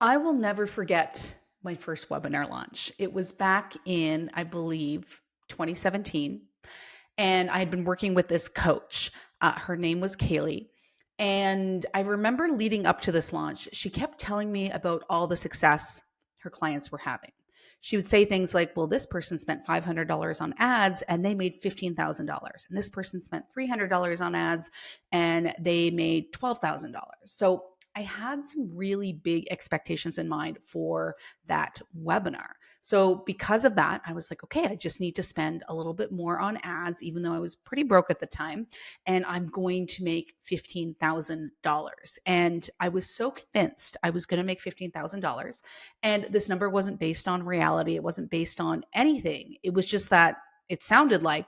I will never forget my first webinar launch. It was back in, I believe, 2017. And I had been working with this coach. Her name was Kaylee. And I remember leading up to this launch, she kept telling me about all the success her clients were having. She would say things like, well, this person spent $500 on ads and they made $15,000. And this person spent $300 on ads and they made $12,000. So I had some really big expectations in mind for that webinar. So because of that, I was like, okay, I just need to spend a little bit more on ads, even though I was pretty broke at the time, and I'm going to make $15,000. And I was so convinced I was going to make $15,000. And this number wasn't based on reality. It wasn't based on anything. It was just that it sounded like,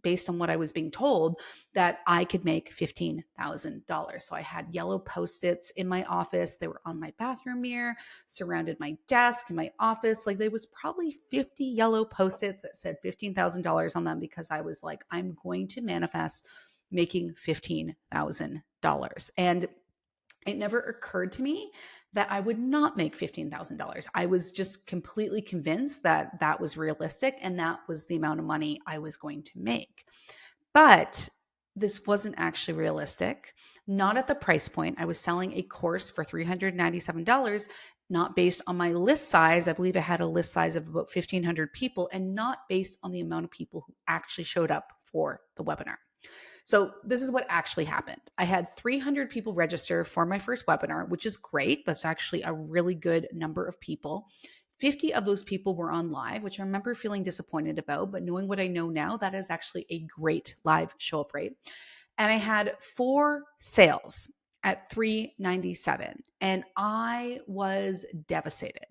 based on what I was being told, that I could make $15,000. So I had yellow Post-its in my office. They were on my bathroom mirror, surrounded my desk in my office. Like there was probably 50 yellow Post-its that said $15,000 on them because I was like, I'm going to manifest making $15,000. And it never occurred to me that I would not make $15,000. I was just completely convinced that that was realistic and that was the amount of money I was going to make. But this wasn't actually realistic, not at the price point. I was selling a course for $397, not based on my list size. I believe I had a list size of about 1,500 people and not based on the amount of people who actually showed up for the webinar. So this is what actually happened. I had 300 people register for my first webinar, which is great. That's actually a really good number of people. 50 of those people were on live, which I remember feeling disappointed about, but knowing what I know now, that is actually a great live show up rate. And I had 4 sales at 397, and I was devastated.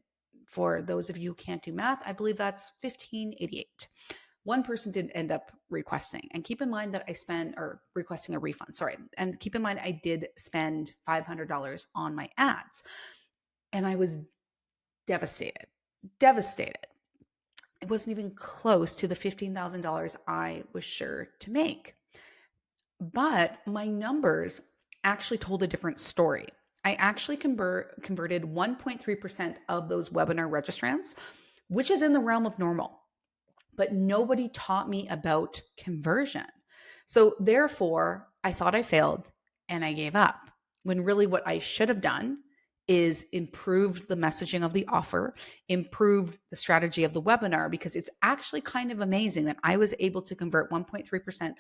For those of you who can't do math, I believe that's 1588. One person did end up requesting. And keep in mind that I spent, or requesting a refund, sorry. And keep in mind, I did spend $500 on my ads. And I was devastated, devastated. It wasn't even close to the $15,000 I was sure to make. But my numbers actually told a different story. I actually converted 1.3% of those webinar registrants, which is in the realm of normal. But nobody taught me about conversion. So therefore, I thought I failed and I gave up. When really what I should have done is improved the messaging of the offer, improved the strategy of the webinar, because it's actually kind of amazing that I was able to convert 1.3%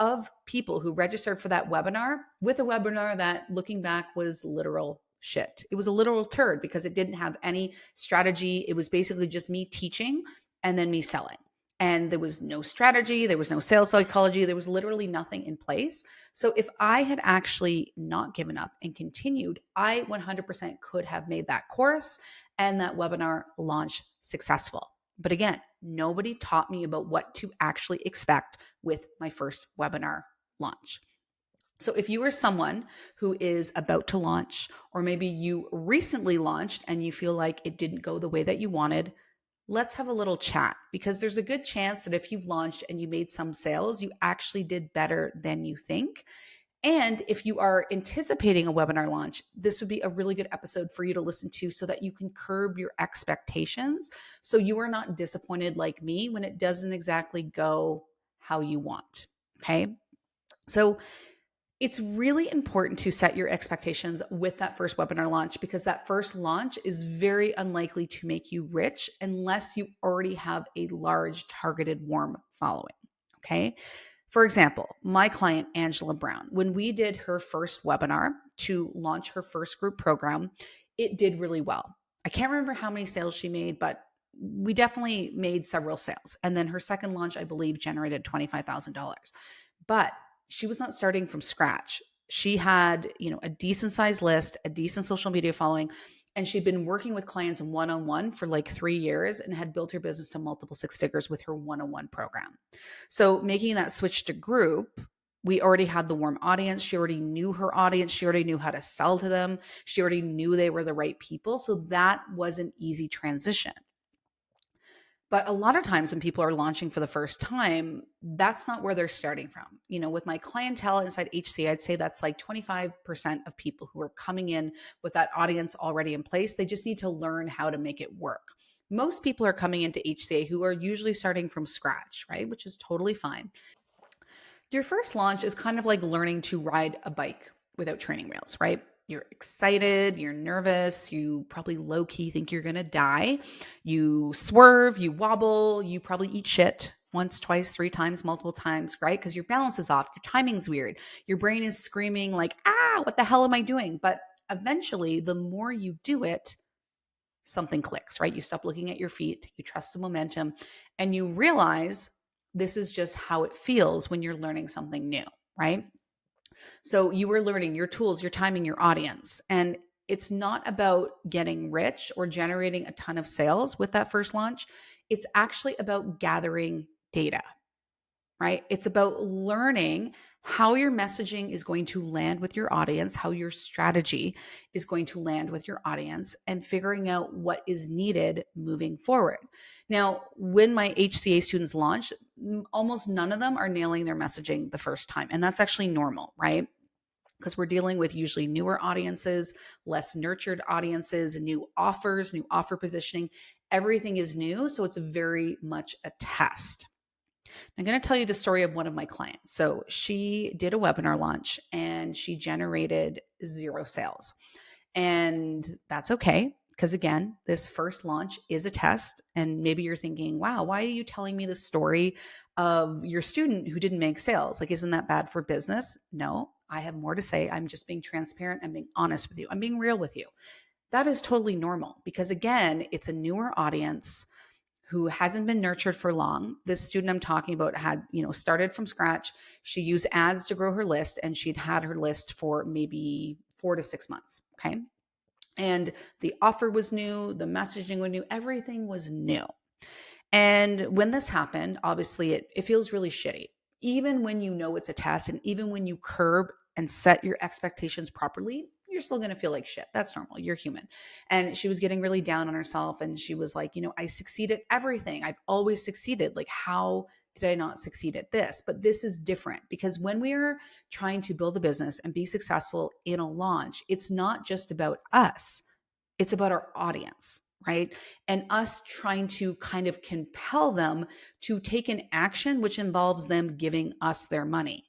of people who registered for that webinar with a webinar that, looking back, was literal shit. It was a literal turd because it didn't have any strategy. It was basically just me teaching and then me selling. And there was no strategy, there was no sales psychology, there was literally nothing in place. So if I had actually not given up and continued, I 100% could have made that course and that webinar launch successful. But again, nobody taught me about what to actually expect with my first webinar launch. So if you are someone who is about to launch, or maybe you recently launched and you feel like it didn't go the way that you wanted, let's have a little chat, because there's a good chance that if you've launched and you made some sales, you actually did better than you think. And if you are anticipating a webinar launch, this would be a really good episode for you to listen to so that you can curb your expectations, so you are not disappointed like me when it doesn't exactly go how you want. Okay. So it's really important to set your expectations with that first webinar launch, because that first launch is very unlikely to make you rich unless you already have a large targeted warm following. Okay. For example, my client, Angela Brown, when we did her first webinar to launch her first group program, it did really well. I can't remember how many sales she made, but we definitely made several sales. And then her second launch, I believe, generated $25,000. But she was not starting from scratch. She had, a decent sized list, a decent social media following, and she'd been working with clients one-on-one for like 3 years and had built her business to multiple 6 figures with her one-on-one program. So making that switch to group, we already had the warm audience. She already knew her audience. She already knew how to sell to them. She already knew they were the right people. So that was an easy transition. But a lot of times when people are launching for the first time, that's not where they're starting from. With my clientele inside HCA, I'd say that's like 25% of people who are coming in with that audience already in place. They just need to learn how to make it work. Most people are coming into HCA who are usually starting from scratch, right? Which is totally fine. Your first launch is kind of like learning to ride a bike without training wheels, right? You're excited, you're nervous, you probably low key think you're gonna die. You swerve, you wobble, you probably eat shit once, twice, three times, multiple times, right? Because your balance is off, your timing's weird. Your brain is screaming, like, what the hell am I doing? But eventually, the more you do it, something clicks, right? You stop looking at your feet, you trust the momentum, and you realize this is just how it feels when you're learning something new, right? So you were learning your tools, your timing, your audience. And it's not about getting rich or generating a ton of sales with that first launch. It's actually about gathering data, right? It's about learning how your messaging is going to land with your audience, how your strategy is going to land with your audience, and figuring out what is needed moving forward. Now, when my HCA students launch, almost none of them are nailing their messaging the first time. And that's actually normal, right? Because we're dealing with usually newer audiences, less nurtured audiences, new offers, new offer positioning. Everything is new. So it's very much a test. I'm going to tell you the story of one of my clients. So she did a webinar launch and she generated 0 sales. And that's okay. Because again, this first launch is a test. And maybe you're thinking, wow, why are you telling me the story of your student who didn't make sales? Like, isn't that bad for business? No, I have more to say. I'm just being transparent. I'm being honest with you. I'm being real with you. That is totally normal because, again, it's a newer audience who hasn't been nurtured for long. This student I'm talking about had, started from scratch. She used ads to grow her list and she'd had her list for maybe 4 to 6 months. Okay. And the offer was new, the messaging was new, everything was new. And when this happened, obviously it feels really shitty. Even when you know it's a test and even when you curb and set your expectations properly, you're still going to feel like shit. That's normal. You're human. And she was getting really down on herself. And she was like, I succeed at everything. I've always succeeded. Like, how did I not succeed at this? But this is different because when we are trying to build a business and be successful in a launch, it's not just about us, it's about our audience, right? And us trying to kind of compel them to take an action which involves them giving us their money.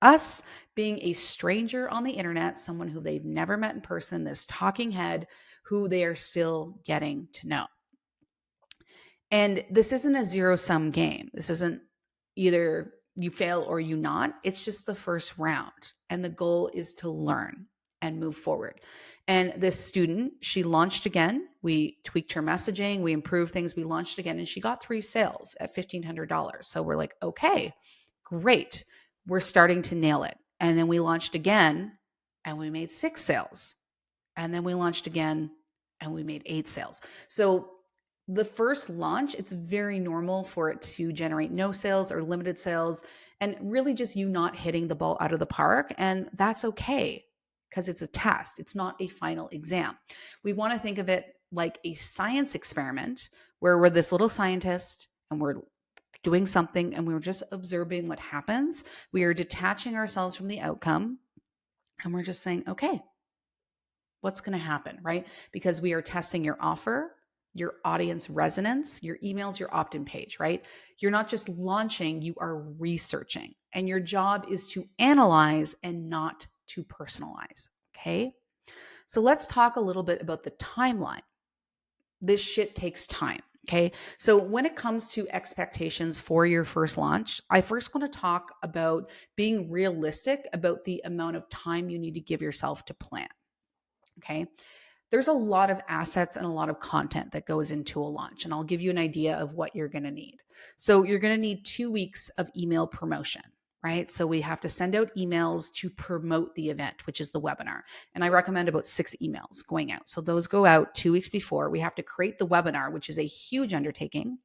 Us being a stranger on the internet, someone who they've never met in person, this talking head who they are still getting to know. And this isn't a zero sum game. This isn't either you fail or you not. It's just the first round. And the goal is to learn and move forward. And this student, she launched again. We tweaked her messaging, we improved things, we launched again, and she got 3 sales at $1,500. So we're like, okay, great. We're starting to nail it. And then we launched again and we made 6 sales. And then we launched again and we made 8 sales. So the first launch, it's very normal for it to generate no sales or limited sales and really just you not hitting the ball out of the park. And that's okay because it's a test. It's not a final exam. We want to think of it like a science experiment where we're this little scientist and we're doing something and we're just observing what happens. We are detaching ourselves from the outcome and we're just saying, okay, what's going to happen, right? Because we are testing your offer, your audience resonance, your emails, your opt-in page, right? You're not just launching, you are researching. And your job is to analyze and not to personalize, okay? So let's talk a little bit about the timeline. This shit takes time, okay? So when it comes to expectations for your first launch, I first want to talk about being realistic about the amount of time you need to give yourself to plan, okay? There's a lot of assets and a lot of content that goes into a launch. And I'll give you an idea of what you're going to need. So you're going to need 2 weeks of email promotion, right? So we have to send out emails to promote the event, which is the webinar. And I recommend about 6 emails going out. So those go out 2 weeks before. We have to create the webinar, which is a huge undertaking.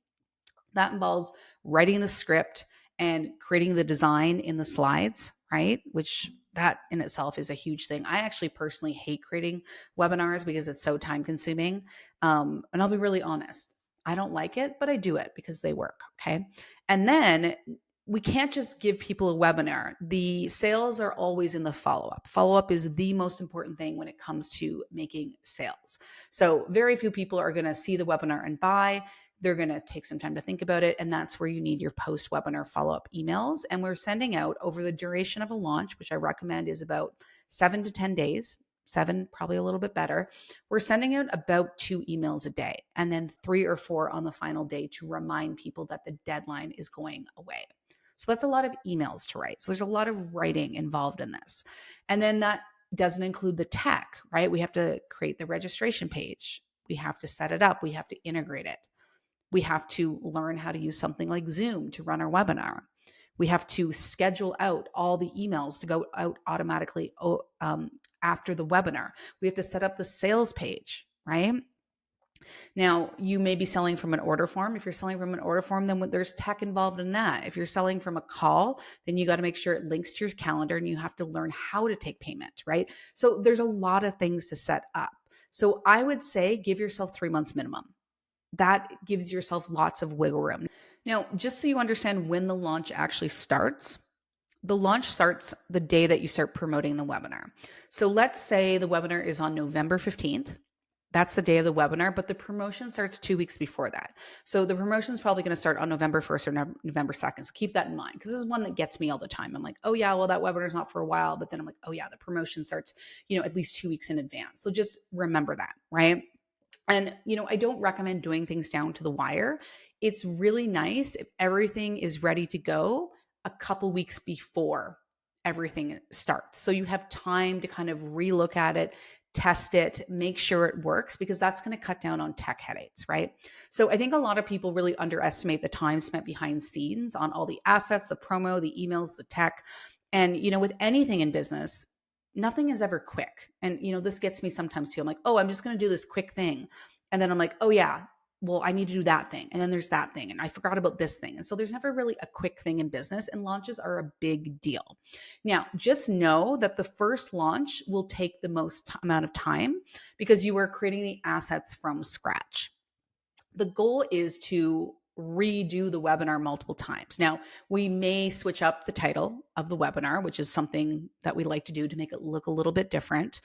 That involves writing the script and creating the design in the slides, right? Which that in itself is a huge thing. I actually personally hate creating webinars because it's so time consuming. And I'll be really honest. I don't like it, but I do it because they work. Okay. And then we can't just give people a webinar. The sales are always in the follow up. Follow up is the most important thing when it comes to making sales. So, very few people are going to see the webinar and buy. They're going to take some time to think about it. And that's where you need your post webinar follow up emails. And we're sending out over the duration of a launch, which I recommend is about 7 to 10 days, seven, probably a little bit better. We're sending out about 2 emails a day and then 3 or 4 on the final day to remind people that the deadline is going away. So that's a lot of emails to write. So there's a lot of writing involved in this. And then that doesn't include the tech, right? We have to create the registration page. We have to set it up. We have to integrate it. We have to learn how to use something like Zoom to run our webinar. We have to schedule out all the emails to go out automatically after the webinar. We have to set up the sales page, right? Now, you may be selling from an order form. If you're selling from an order form, then there's tech involved in that. If you're selling from a call, then you got to make sure it links to your calendar and you have to learn how to take payment, right? So there's a lot of things to set up. So I would say give yourself 3 months minimum. That gives yourself lots of wiggle room. Now, just so you understand when the launch actually starts, the launch starts the day that you start promoting the webinar. So let's say the webinar is on November 15th. That's the day of the webinar, but the promotion starts 2 weeks before that. So the promotion is probably going to start on November 1st or November 2nd. So keep that in mind because this is one that gets me all the time. I'm like, oh yeah, well that webinar is not for a while, but then I'm like, oh yeah, the promotion starts, at least 2 weeks in advance. So just remember that, right? And, I don't recommend doing things down to the wire. It's really nice if everything is ready to go a couple weeks before everything starts. So you have time to kind of relook at it, test it, make sure it works, because that's going to cut down on tech headaches, right? So I think a lot of people really underestimate the time spent behind scenes on all the assets, the promo, the emails, the tech. And, with anything in business, nothing is ever quick. And, this gets me sometimes too. I'm like, oh, I'm just going to do this quick thing. And then I'm like, oh yeah, well, I need to do that thing. And then there's that thing. And I forgot about this thing. And so there's never really a quick thing in business, and launches are a big deal. Now, just know that the first launch will take the most amount of time because you are creating the assets from scratch. The goal is to redo the webinar multiple times. Now, we may switch up the title of the webinar, which is something that we like to do to make it look a little bit different.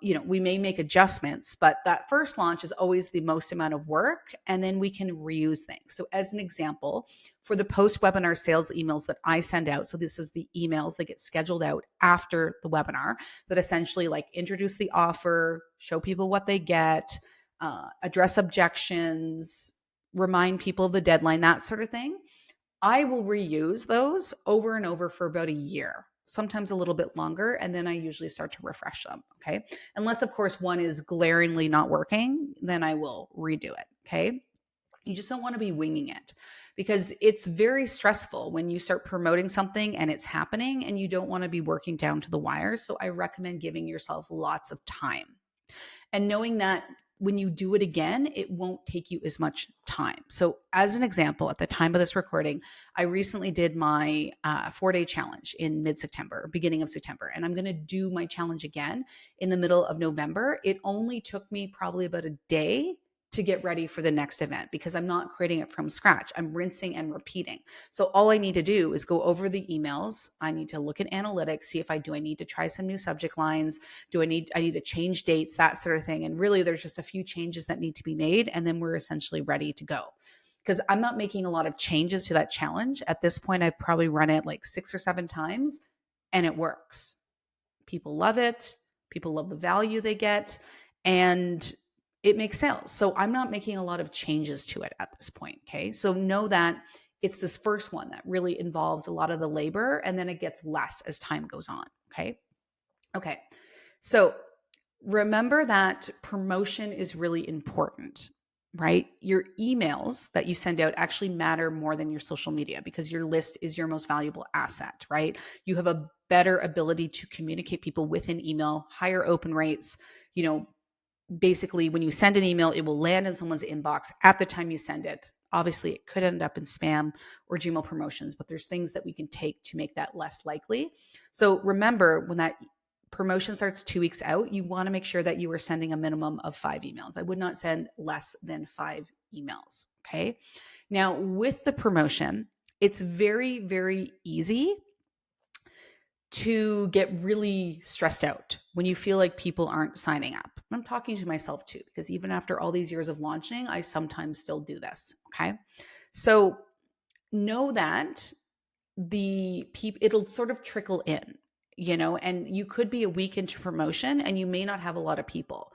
We may make adjustments, but that first launch is always the most amount of work, and then we can reuse things. So as an example, for the post-webinar sales emails that I send out, so this is the emails that get scheduled out after the webinar that essentially introduce the offer, show people what they get, address objections, remind people of the deadline, that sort of thing. I will reuse those over and over for about a year, sometimes a little bit longer, and then I usually start to refresh them, okay? Unless, of course, one is glaringly not working, then I will redo it, okay? You just don't want to be winging it because it's very stressful when you start promoting something and it's happening and you don't want to be working down to the wire. So I recommend giving yourself lots of time and knowing that when you do it again, it won't take you as much time. So as an example, at the time of this recording, I recently did my 4-day challenge in mid-September, beginning of September, and I'm going to do my challenge again in the middle of November. It only took me probably about a day to get ready for the next event because I'm not creating it from scratch. I'm rinsing and repeating. So all I need to do is go over the emails. I need to look at analytics, see if I need to try some new subject lines. I need to change dates, that sort of thing. And really there's just a few changes that need to be made, and then we're essentially ready to go. Because I'm not making a lot of changes to that challenge. At this point, I've probably run it 6 or 7 times and it works. People love it. People love the value they get. And it makes sales. So I'm not making a lot of changes to it at this point. Okay. So know that it's this first one that really involves a lot of the labor, and then it gets less as time goes on. Okay. Okay. So remember that promotion is really important, right? Your emails that you send out actually matter more than your social media because your list is your most valuable asset, right? You have a better ability to communicate people with an email, higher open rates, basically when you send an email, it will land in someone's inbox at the time you send it. Obviously, it could end up in spam or Gmail promotions, but there's things that we can take to make that less likely. So remember, when that promotion starts 2 weeks out, you want to make sure that you are sending a minimum of 5 emails. I would not send less than 5 emails. Okay. Now, with the promotion, it's very, very easy to get really stressed out when you feel like people aren't signing up. I'm talking to myself too, because even after all these years of launching, I sometimes still do this. Okay. So know that the people, it'll sort of trickle in, and you could be a week into promotion and you may not have a lot of people.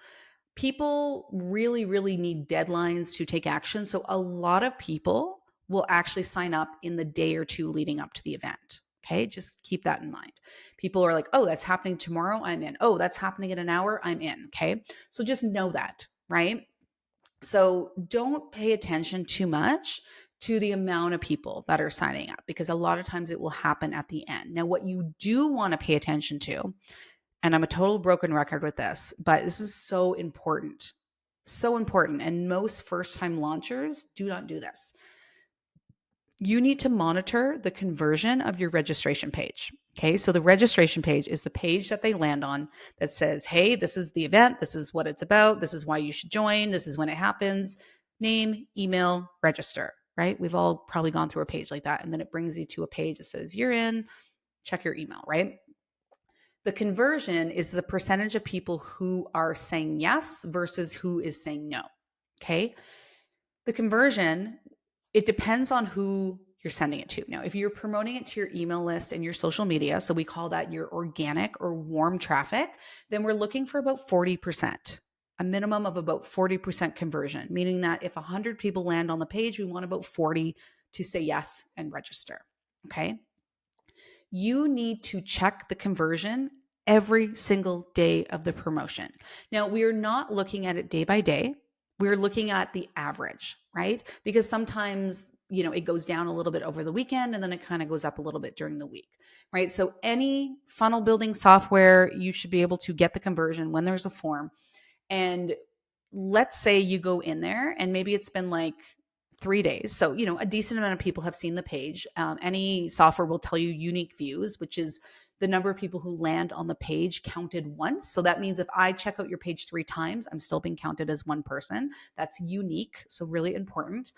People really, really need deadlines to take action. So a lot of people will actually sign up in the day or two leading up to the event. Okay, just keep that in mind. People are like, oh, that's happening tomorrow, I'm in. Oh, that's happening in an hour, I'm in. Okay, so just know that, right? So don't pay attention too much to the amount of people that are signing up, because a lot of times it will happen at the end. Now, what you do want to pay attention to, and I'm a total broken record with this, but this is so important. So important. And most first time launchers do not do this. You need to monitor the conversion of your registration page. Okay. So the registration page is the page that they land on that says, hey, this is the event. This is what it's about. This is why you should join. This is when it happens. Name, email, register, right? We've all probably gone through a page like that. And then it brings you to a page that says, you're in, check your email, right? The conversion is the percentage of people who are saying yes versus who is saying no. Okay. The conversion, it depends on who you're sending it to. Now, if you're promoting it to your email list and your social media, so we call that your organic or warm traffic, then we're looking for about 40%, a minimum of about 40% conversion, meaning that if 100 people land on the page, we want about 40 to say yes and register. Okay. You need to check the conversion every single day of the promotion. Now, we are not looking at it day by day. We're looking at the average, right? Because sometimes, it goes down a little bit over the weekend and then it kind of goes up a little bit during the week, right? So any funnel building software, you should be able to get the conversion when there's a form. And let's say you go in there and maybe it's been like 3 days. So, a decent amount of people have seen the page. Any software will tell you unique views, which is the number of people who land on the page counted once. So that means if I check out your page 3 times, I'm still being counted as one person. That's unique. So really important.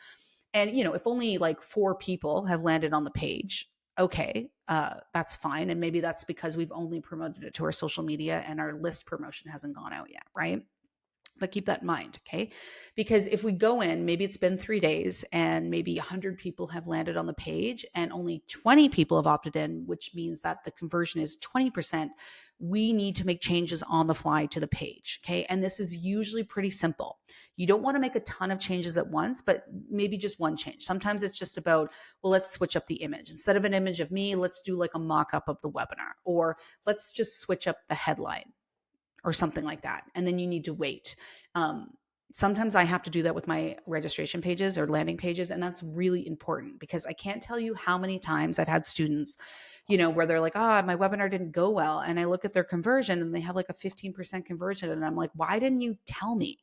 And, if only like 4 people have landed on the page, okay, that's fine. And maybe that's because we've only promoted it to our social media and our list promotion hasn't gone out yet, right? But keep that in mind, okay? Because if we go in, maybe it's been 3 days and maybe 100 people have landed on the page and only 20 people have opted in, which means that the conversion is 20%. We need to make changes on the fly to the page, okay? And this is usually pretty simple. You don't want to make a ton of changes at once, but maybe just one change. Sometimes it's just about, well, let's switch up the image. Instead of an image of me, let's do like a mock-up of the webinar, or let's just switch up the headline or something like that. And then you need to wait. Sometimes I have to do that with my registration pages or landing pages. And that's really important because I can't tell you how many times I've had students, where they're like, my webinar didn't go well. And I look at their conversion and they have like a 15% conversion. And I'm like, why didn't you tell me?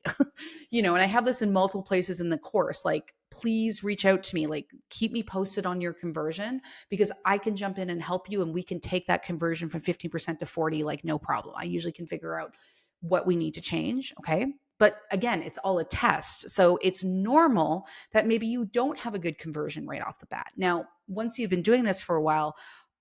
And I have this in multiple places in the course, like, please reach out to me, like keep me posted on your conversion because I can jump in and help you. And we can take that conversion from 15% to 40, like no problem. I usually can figure out what we need to change. Okay. But again, it's all a test. So it's normal that maybe you don't have a good conversion right off the bat. Now, once you've been doing this for a while,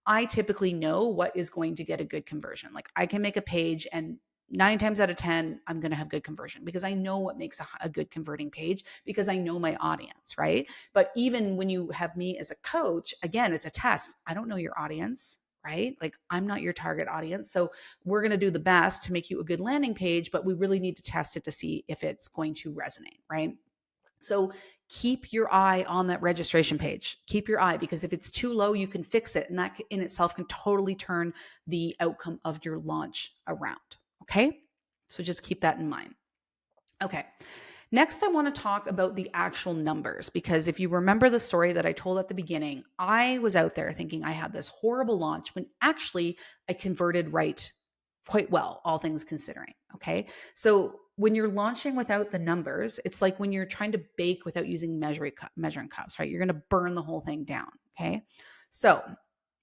I typically know what is going to get a good conversion. Like I can make a page and 9 times out of 10, I'm going to have good conversion because I know what makes a good converting page because I know my audience, right? But even when you have me as a coach, again, it's a test. I don't know your audience, right? Like I'm not your target audience. So we're going to do the best to make you a good landing page, but we really need to test it to see if it's going to resonate, right? So keep your eye on that registration page. Keep your eye because if it's too low, you can fix it. And that in itself can totally turn the outcome of your launch around. Okay. So just keep that in mind. Okay. Next, I want to talk about the actual numbers because if you remember the story that I told at the beginning, I was out there thinking I had this horrible launch when actually I converted quite well, all things considering. Okay. So when you're launching without the numbers, it's like when you're trying to bake without using measuring cups, right? You're going to burn the whole thing down. Okay. So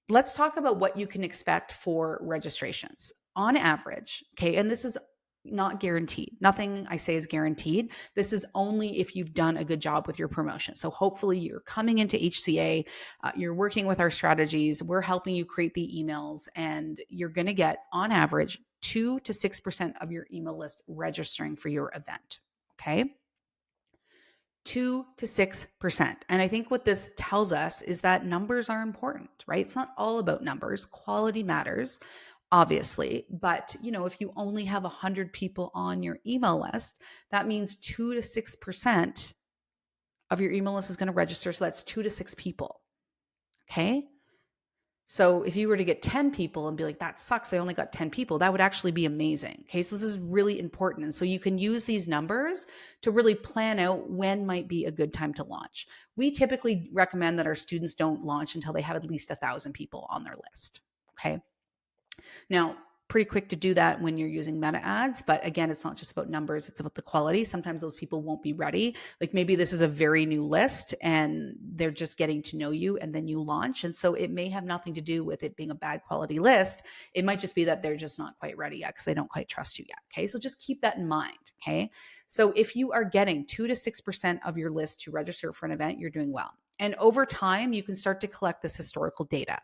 let's talk about what you can expect for registrations on average. Okay. And this is not guaranteed. Nothing I say is guaranteed. This is only if you've done a good job with your promotion. So hopefully you're coming into HCA, you're working with our strategies, we're helping you create the emails, and you're going to get on average 2 to 6% of your email list registering for your event. Okay. 2 to 6%. And I think what this tells us is that numbers are important, right? It's not all about numbers. Quality matters, obviously. But, if you only have 100 people on your email list, that means 2 to 6% of your email list is going to register. So that's 2 to 6 people. Okay. So if you were to get 10 people and be like, that sucks, I only got 10 people, that would actually be amazing. Okay. So this is really important. And so you can use these numbers to really plan out when might be a good time to launch. We typically recommend that our students don't launch until they have at least 1,000 people on their list. Okay. Now, pretty quick to do that when you're using meta ads. But again, it's not just about numbers, it's about the quality. Sometimes those people won't be ready. Like maybe this is a very new list and they're just getting to know you and then you launch. And so it may have nothing to do with it being a bad quality list. It might just be that they're just not quite ready yet because they don't quite trust you yet. Okay. So just keep that in mind. Okay. So if you are getting 2 to 6% of your list to register for an event, you're doing well. And over time, you can start to collect this historical data.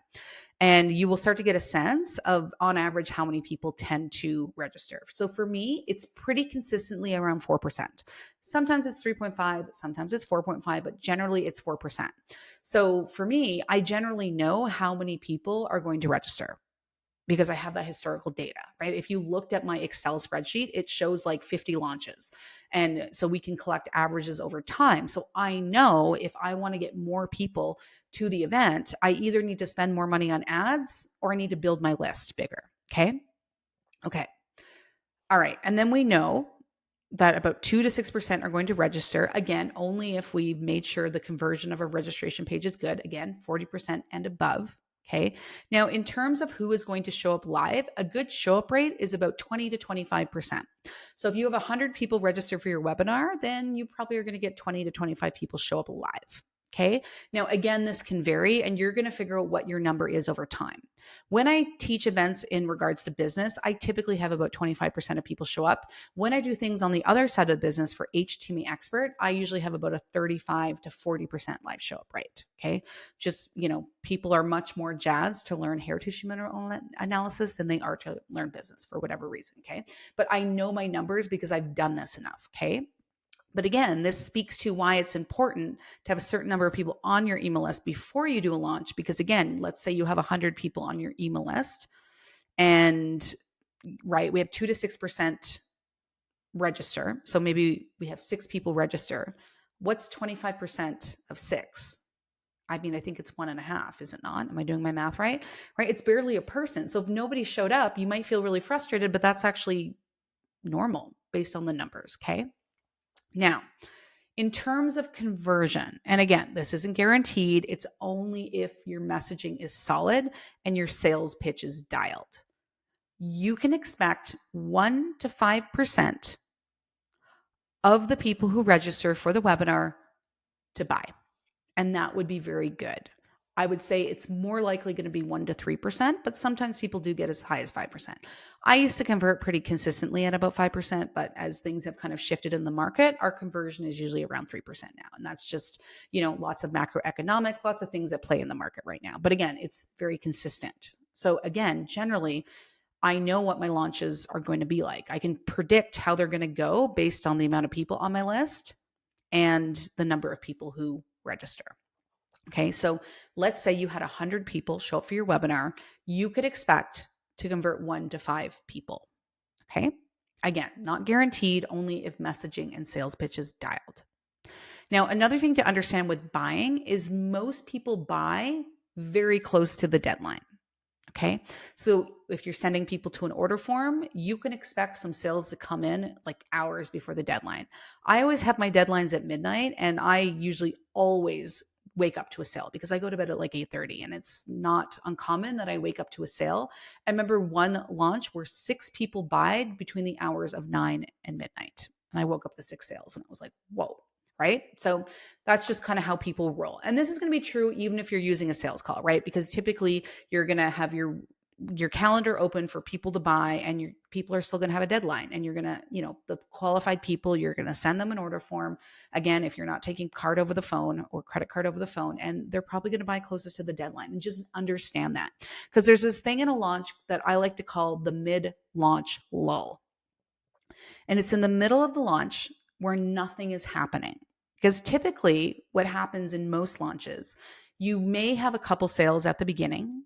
And you will start to get a sense of, on average, how many people tend to register. So for me, it's pretty consistently around 4%. Sometimes it's 3.5, sometimes it's 4.5, but generally it's 4%. So for me, I generally know how many people are going to register because I have that historical data, right? If you looked at my Excel spreadsheet, it shows like 50 launches. And so we can collect averages over time. So I know if I want to get more people to the event, I either need to spend more money on ads or I need to build my list bigger. Okay. Okay. All right. And then we know that about 2 to 6% are going to register. Again, only if we've made sure the conversion of a registration page is good. Again, 40% and above. Okay. Now, in terms of who is going to show up live, a good show up rate is about 20 to 25%. So if you have 100 people register for your webinar, then you probably are going to get 20 to 25 people show up live. Okay. Now, again, this can vary and you're going to figure out what your number is over time. When I teach events in regards to business, I typically have about 25% of people show up. When I do things on the other side of the business for HTML expert, I usually have about a 35 to 40% live show up rate. Okay. Just, people are much more jazzed to learn hair tissue mineral analysis than they are to learn business for whatever reason. Okay. But I know my numbers because I've done this enough. Okay. But again, this speaks to why it's important to have a certain number of people on your email list before you do a launch. Because again, let's say you have 100 people on your email list and right, we have 2 to 6% register. So maybe we have 6 people register. What's 25% of 6? I mean, I think it's 1.5, is it not? Am I doing my math right? Right. It's barely a person. So if nobody showed up, you might feel really frustrated, but that's actually normal based on the numbers. Okay. Now, in terms of conversion, and again, this isn't guaranteed, it's only if your messaging is solid and your sales pitch is dialed. You can expect 1 to 5% of the people who register for the webinar to buy, and that would be very good. I would say it's more likely going to be 1 to 3%, but sometimes people do get as high as 5%. I used to convert pretty consistently at about 5%, but as things have kind of shifted in the market, our conversion is usually around 3% now. And that's just, lots of macroeconomics, lots of things that play in the market right now. But again, it's very consistent. So again, generally, I know what my launches are going to be like. I can predict how they're going to go based on the amount of people on my list and the number of people who register. Okay, so let's say you had 100 people show up for your webinar. You could expect to convert 1 to 5 people. Okay, again, not guaranteed, only if messaging and sales pitch is dialed. Now, another thing to understand with buying is most people buy very close to the deadline. Okay, so if you're sending people to an order form, you can expect some sales to come in like hours before the deadline. I always have my deadlines at midnight, and I usually always wake up to a sale because I go to bed at like 8:30, and it's not uncommon that I wake up to a sale. I remember one launch where 6 people buyed between the hours of 9 and midnight, and I woke up to 6 sales, and it was like, whoa. Right? So that's just kind of how people roll. And this is going to be true even if you're using a sales call, right? Because typically you're going to have your your calendar open for people to buy, and your people are still going to have a deadline, and you're going to, the qualified people, you're going to send them an order form. Again, if you're not taking card over the phone or credit card over the phone, and they're probably going to buy closest to the deadline, and just understand that. Because there's this thing in a launch that I like to call the mid-launch lull. And it's in the middle of the launch where nothing is happening. Because typically what happens in most launches, you may have a couple sales at the beginning,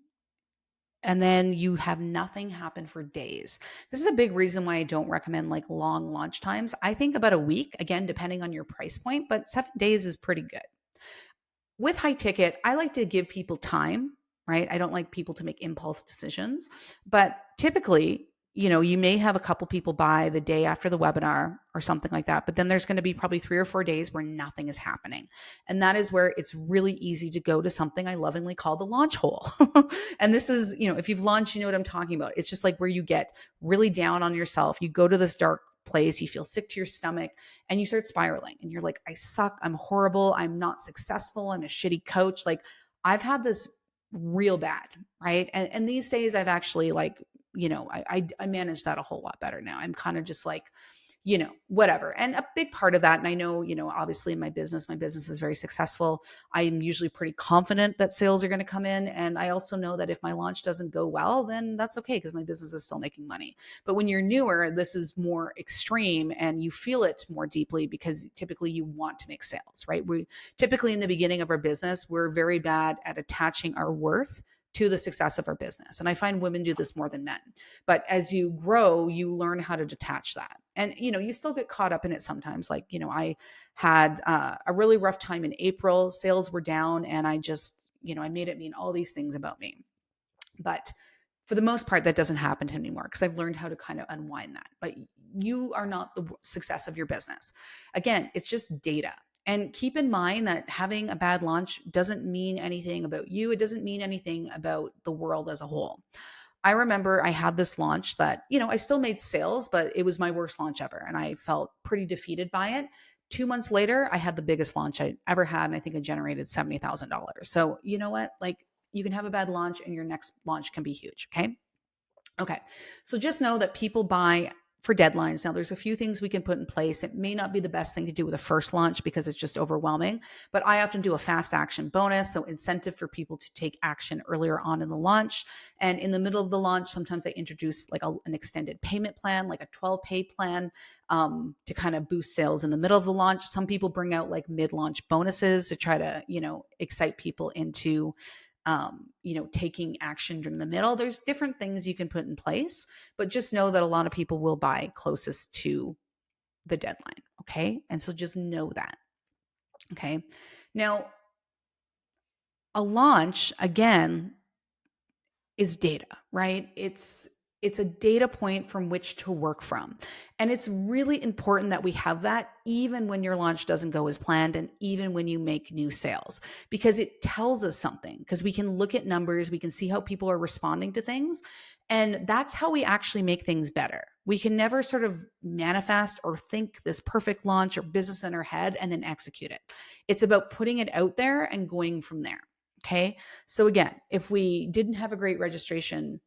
and then you have nothing happen for days. This is a big reason why I don't recommend like long launch times. I think about a week, again, depending on your price point, but 7 days is pretty good. With high ticket, I like to give people time, right? I don't like people to make impulse decisions, but typically, you may have a couple people buy the day after the webinar or something like that, but then there's going to be probably 3 or 4 days where nothing is happening. And that is where it's really easy to go to something I lovingly call the launch hole. And this is, if you've launched, you know what I'm talking about. It's just like where you get really down on yourself. You go to this dark place, you feel sick to your stomach, and you start spiraling, and you're like, I suck, I'm horrible, I'm not successful, I'm a shitty coach. Like, I've had this real bad, right? And these days I've actually like, I manage that a whole lot better now. I'm kind of just like, whatever. And a big part of that, and I know, obviously in my business is very successful. I am usually pretty confident that sales are going to come in. And I also know that if my launch doesn't go well, then that's okay, because my business is still making money. But when you're newer, this is more extreme and you feel it more deeply, because typically you want to make sales, right? We typically in the beginning of our business, we're very bad at attaching our worth to the success of our business. And I find women do this more than men. But as you grow, you learn how to detach that. And, you still get caught up in it sometimes. Like, I had a really rough time in April. Sales were down, and I just, I made it mean all these things about me. But for the most part, that doesn't happen anymore, because I've learned how to kind of unwind that. But you are not the success of your business. Again, it's just data. And keep in mind that having a bad launch doesn't mean anything about you. It doesn't mean anything about the world as a whole. I remember I had this launch that, I still made sales, but it was my worst launch ever. And I felt pretty defeated by it. 2 months later, I had the biggest launch I ever had. And I think I generated $70,000. So you know what? Like, you can have a bad launch and your next launch can be huge. Okay. Okay. So just know that people buy for deadlines. Now, there's a few things we can put in place. It may not be the best thing to do with a first launch because it's just overwhelming, but I often do a fast action bonus. So incentive for people to take action earlier on in the launch. And in the middle of the launch, sometimes I introduce like an extended payment plan, like a 12-pay plan, to kind of boost sales in the middle of the launch. Some people bring out like mid-launch bonuses to try to, excite people into taking action during the middle. There's different things you can put in place, but just know that a lot of people will buy closest to the deadline. Okay. And so just know that. Okay. Now, a launch, again, is data, right? It's a data point from which to work from. And it's really important that we have that even when your launch doesn't go as planned, and even when you make new sales, because it tells us something, because we can look at numbers, we can see how people are responding to things. And that's how we actually make things better. We can never sort of manifest or think this perfect launch or business in our head and then execute it. It's about putting it out there and going from there. Okay. So again, if we didn't have a great registration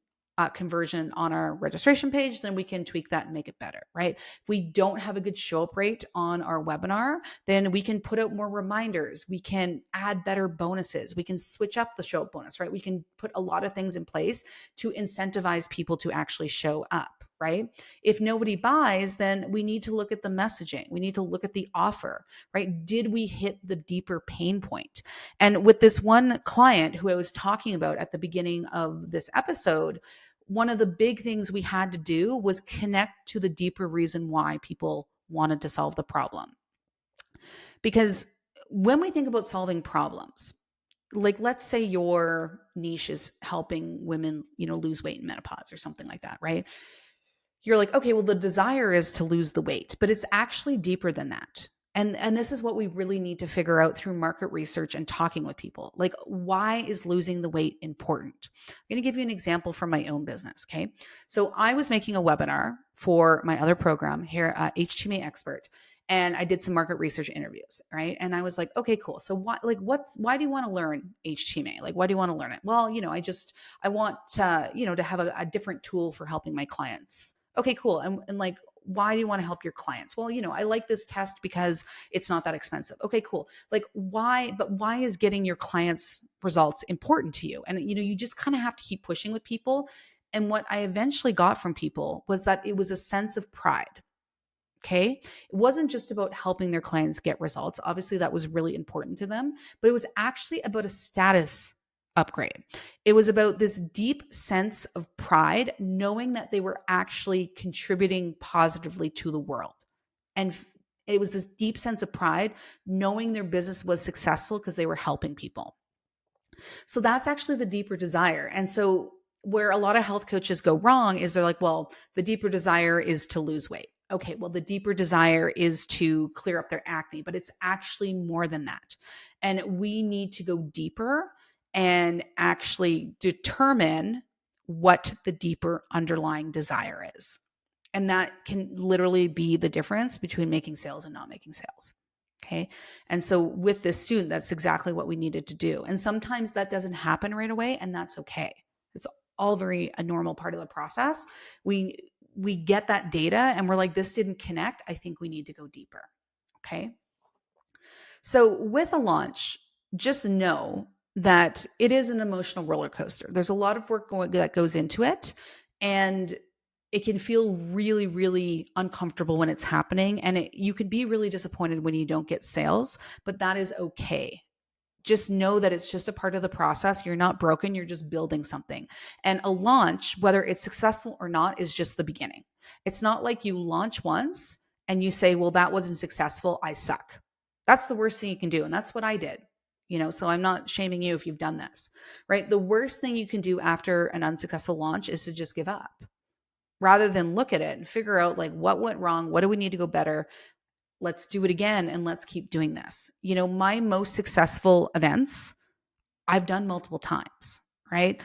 conversion on our registration page, then we can tweak that and make it better, right? If we don't have a good show up rate on our webinar, then we can put out more reminders. We can add better bonuses. We can switch up the show up bonus, right? We can put a lot of things in place to incentivize people to actually show up, right? If nobody buys, then we need to look at the messaging. We need to look at the offer, right? Did we hit the deeper pain point? And with this one client who I was talking about at the beginning of this episode, one of the big things we had to do was connect to the deeper reason why people wanted to solve the problem. Because when we think about solving problems, like let's say your niche is helping women, lose weight in menopause or something like that, right? You're like, okay, well, the desire is to lose the weight, but it's actually deeper than that. And this is what we really need to figure out through market research and talking with people. Like, why is losing the weight important? I'm going to give you an example from my own business. Okay. So I was making a webinar for my other program here at HTMA Expert. and I did some market research interviews, right? And I was like, okay, cool. So why do you want to learn HTMA? Like, why do you want to learn it? Well, I want, to have a different tool for helping my clients. Okay, cool. And like, why do you want to help your clients? Well, I like this test because it's not that expensive. Okay, cool. Like, why is getting your clients results important to you? And, you just kind of have to keep pushing with people. And what I eventually got from people was that it was a sense of pride. Okay. It wasn't just about helping their clients get results. Obviously, that was really important to them, but it was actually about a status upgrade. It was about this deep sense of pride, knowing that they were actually contributing positively to the world. And it was this deep sense of pride, knowing their business was successful because they were helping people. So that's actually the deeper desire. And so where a lot of health coaches go wrong is they're like, well, the deeper desire is to lose weight. Okay, well, the deeper desire is to clear up their acne, but it's actually more than that. And we need to go deeper and actually determine what the deeper underlying desire is. And that can literally be the difference between making sales and not making sales. Okay. And so with this student, that's exactly what we needed to do. And sometimes that doesn't happen right away, and that's okay. It's all a normal part of the process. We get that data and we're like, this didn't connect. I think we need to go deeper. Okay. So with a launch, just know that it is an emotional roller coaster. There's a lot of work that goes into it. And it can feel really, really uncomfortable when it's happening. And you could be really disappointed when you don't get sales, but that is okay. Just know that it's just a part of the process. You're not broken. You're just building something. And a launch, whether it's successful or not, is just the beginning. It's not like you launch once and you say, well, that wasn't successful. I suck. That's the worst thing you can do. And that's what I did. So I'm not shaming you if you've done this, right? The worst thing you can do after an unsuccessful launch is to just give up rather than look at it and figure out like what went wrong, what do we need to go better, let's do it again, and let's keep doing this. My most successful events I've done multiple times, right?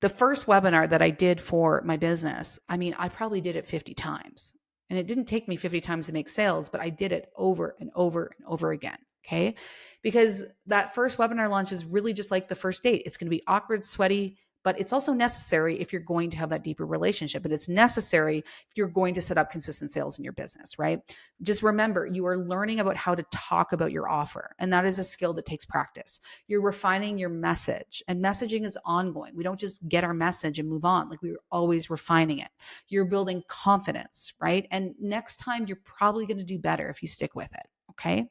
The first webinar that I did for my business, I probably did it 50 times, and it didn't take me 50 times to make sales, but I did it over and over and over again. Okay. Because that first webinar launch is really just like the first date. It's going to be awkward, sweaty, but it's also necessary if you're going to have that deeper relationship. And it's necessary if you're going to set up consistent sales in your business, right? Just remember, you are learning about how to talk about your offer. And that is a skill that takes practice. You're refining your message, and messaging is ongoing. We don't just get our message and move on. Like, we're always refining it. You're building confidence, right? And next time you're probably going to do better if you stick with it. Okay.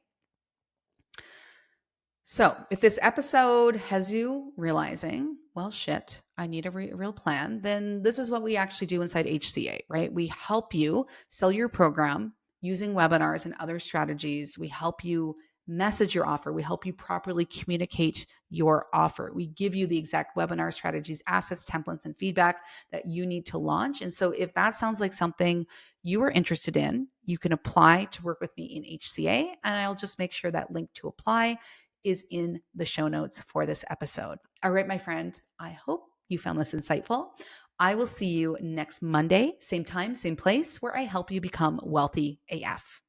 So if this episode has you realizing, well, shit, I need a real plan, then this is what we actually do inside HCA, right? We help you sell your program using webinars and other strategies. We help you message your offer. We help you properly communicate your offer. We give you the exact webinar strategies, assets, templates, and feedback that you need to launch. And so if that sounds like something you are interested in, you can apply to work with me in HCA, and I'll just make sure that link to apply is in the show notes for this episode. All right, my friend, I hope you found this insightful. I will see you next Monday, same time, same place, where I help you become wealthy AF.